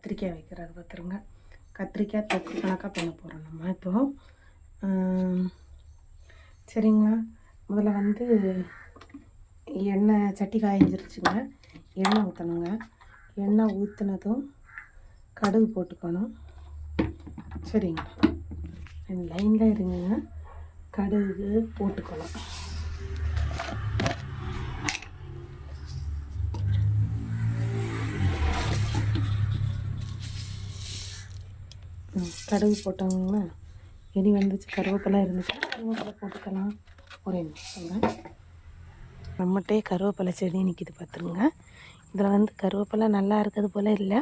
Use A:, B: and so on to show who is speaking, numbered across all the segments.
A: கத்திரிக்காய் வைக்கிறது பார்த்துருங்க. கத்திரிக்காய் தொக்கு கணக்காக பண்ண போகிறோம் நம்ம இப்போது. சரிங்களா, முதல்ல வந்து எண்ணெய் சட்டி காய்ஞ்சிருச்சுங்க. எண்ணெய் ஊற்றணுங்க. எண்ணெய் ஊற்றினதும் கடுகு போட்டுக்கணும். சரிங்களா, லைனில் இருங்க. கடுகு போட்டுக்கணும். கடுகு போட்டோங்கன்னா இனி வந்துச்சு. கருவேப்பிலை இருந்துச்சு, கருவேப்பிலை போட்டுக்கலாம். ஒரே நிமிஷங்க. நம்மகிட்டே கருவேப்பிலை செடி நிற்கிது பார்த்துருங்க. இதில் வந்து கருவேப்பிலை நல்லா இருக்கிறது போல் இல்லை.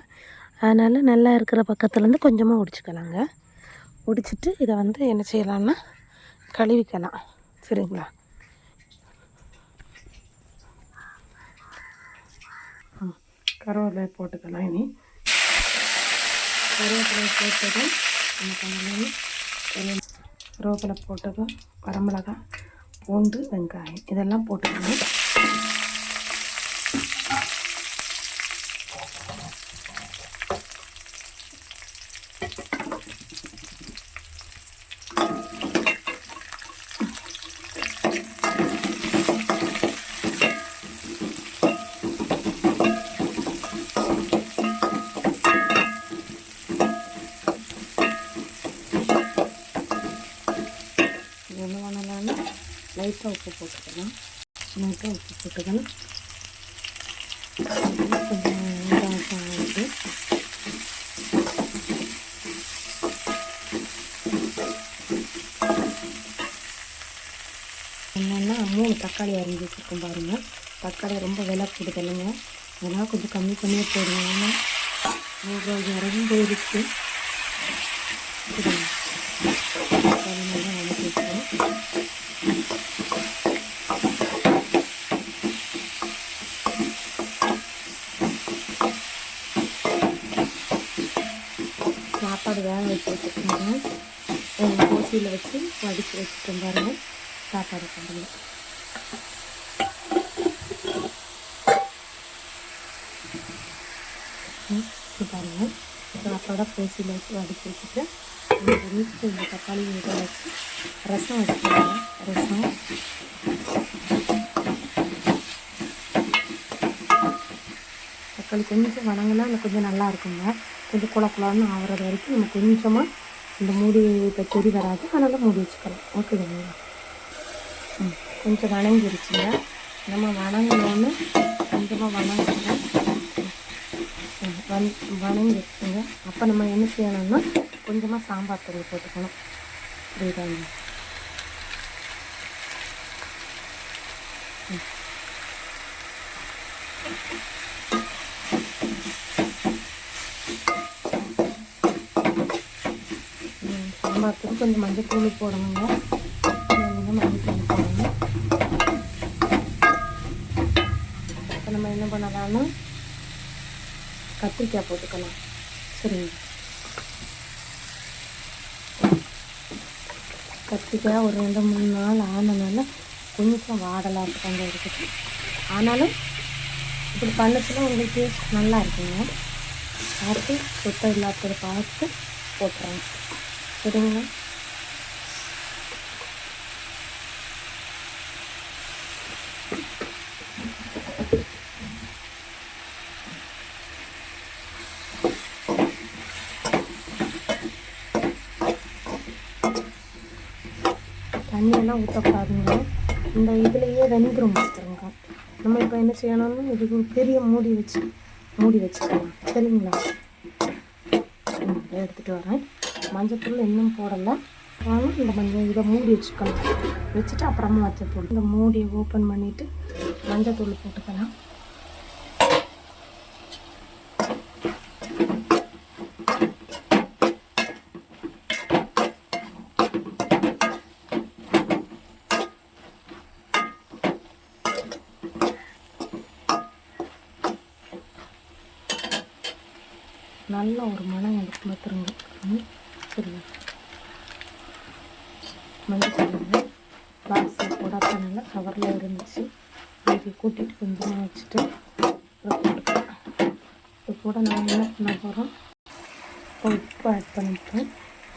A: அதனால் நல்லா இருக்கிற பக்கத்துலேருந்து கொஞ்சமாக ஒடிச்சிக்கலாங்க. ஒடிச்சிட்டு இதை வந்து என்ன செய்யலாம்னா கழுவிக்கலாம். சரிங்களா, கருவேப்பிலை போட்டுக்கலாம். இனி கருவேப்பிலை போட்டதும் கருவேப்பிலை போட்டதும் வரமிளகாய், பூண்டு, வெங்காயம் இதெல்லாம் போட்டுக்கணும். என்ன பண்ணலாம்னா லைட்டாக உப்பு போட்டுக்கலாம். லைட்டாக உப்பு போட்டுக்கணும். கொஞ்சம் வெங்காயம் ஆகிட்டு என்னென்னா 3 தக்காளி அரிஞ்சு வச்சுருக்கோம் பாருங்கள். தக்காளி ரொம்ப விலை போடுதல்லைங்க, அதனால் கொஞ்சம் கம்மி பண்ணியே போடுவாங்க. 100 ரூபாய்க்கு இறங்கும் போயிடுச்சு. தக்காளி நல்லா வதக்கி வச்சுக்கணும். சாப்பாடு வேக வச்சு வச்சுருக்கோங்க. கோசியில் வச்சு வடித்து வச்சுட்டோம் பாருங்கள். சாப்பாடு பண்ணுங்க. பாருங்கள், சாப்பாடாக கோசியில் வச்சு வடித்து வச்சுட்டு இந்த தக்காளி இதை வச்சு ரசம் வச்சுக்கோங்க. ரசம் தக்காளி கொஞ்சம் வணங்கினா இல்லை கொஞ்சம் நல்லா இருக்குங்க. கொஞ்சம் குழக்குலான்னு ஆகிறது வரைக்கும் நம்ம கொஞ்சமாக இந்த மூடி இப்போ செடி வராது, அதனால் மூடி வச்சுக்கலாம். ஓகேங்களா, கொஞ்சம் வணங்கிருச்சுங்க. நம்ம வணங்கினோன்னு கொஞ்சமாக வணங்கிருச்சுங்க. அப்போ நம்ம என்ன செய்யணும்னா கொஞ்சமாக சாம்பார் தூள் போட்டுக்கணும். புரியுதாங்க? சாம்பார் தூள் கொஞ்சம் மஞ்சள் தூள் போடணுங்க. மஞ்சள் தூள் போடணும். இப்போ நம்ம என்ன பண்ணலாம்னா கத்திரிக்காய் போட்டுக்கலாம். சரிங்க, கத்திரிக்காய் ஒரு 2-3 நாள் ஆனதுனால கொஞ்சம் வாடலாக இருக்காங்க இருக்குது. ஆனாலும் இப்படி பண்ணச்சுன்னா உங்களுக்கு டேஸ்ட் நல்லா இருக்குங்க. பார்த்து சுத்தம் இல்லாததை பார்த்து போட்டுறாங்க. சரிங்களா, தண்ணியெல்லாம் ஊற்றக்கூடாதுங்க. இந்த இதுலேயே வெந்துடும் பார்த்துருங்க. நம்ம இப்போ என்ன செய்யணும்னா இதுக்கு பெரிய மூடி வச்சுக்கலாம். சரிங்களா, எடுத்துகிட்டு வரேன். மஞ்சத்தூள் இன்னும் போடலை, ஆனால் இந்த இதை மூடி வச்சுக்கலாம். வச்சுட்டு அப்புறமா மஞ்சத்தூள் இந்த மூடியை ஓப்பன் பண்ணிவிட்டு மஞ்சத்தூள் போட்டுக்கலாம். நல்ல ஒரு மனம் எடுத்து பார்த்துருங்க. சரிங்க, மஞ்சள் பாக்ஸில் போடாதனால கவரில் இருந்துச்சு. இதை கூட்டிகிட்டு கொஞ்சமாக வச்சுட்டு போட்டுக்கலாம். இது கூட நான் என்ன பண்ண போகிறோம், உப்பு ஆட் பண்ணிப்போம்.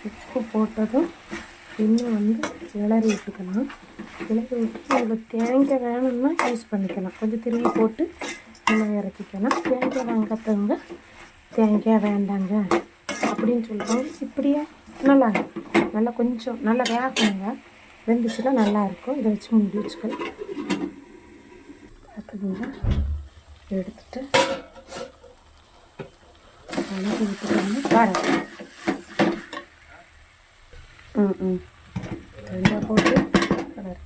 A: உப்பு போட்டதும் இன்னும் வந்து கிளறி விட்டுக்கலாம். கிளறி விட்டு அதில் தேங்காய் வேணும்னா யூஸ் பண்ணிக்கலாம். கொஞ்சம் திரும்பி போட்டு நம்ம இறக்கிக்கலாம். தேங்காய் வாங்காதவங்க தேங்காய் வேண்டாங்க அப்படின்னு சொல்லுவாங்க. இப்படியே நல்லா கொஞ்சம் நல்லா வேகணுங்க. வெந்துச்சுன்னா நல்லாயிருக்கும். இதை வச்சு மூடி வச்சுக்கலாம். பார்த்துக்கிங்க எடுத்துட்டு கலந்து விட்டுக்கோங்க. பாருங்கள். தேங்காய் போட்டு கலர்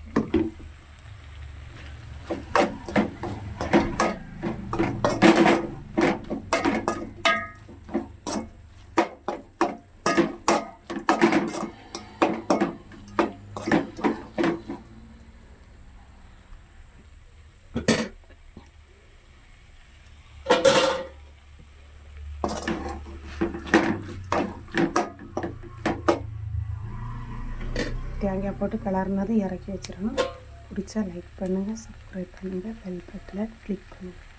A: தேங்காய் போட்டு கலர்னதும் இறக்கி வச்சிடணும். பிடிச்சா லைக் பண்ணுங்கள், சப்ஸ்கிரைப் பண்ணுங்கள், பெல் பட்டனை கிளிக் பண்ணுங்கள்.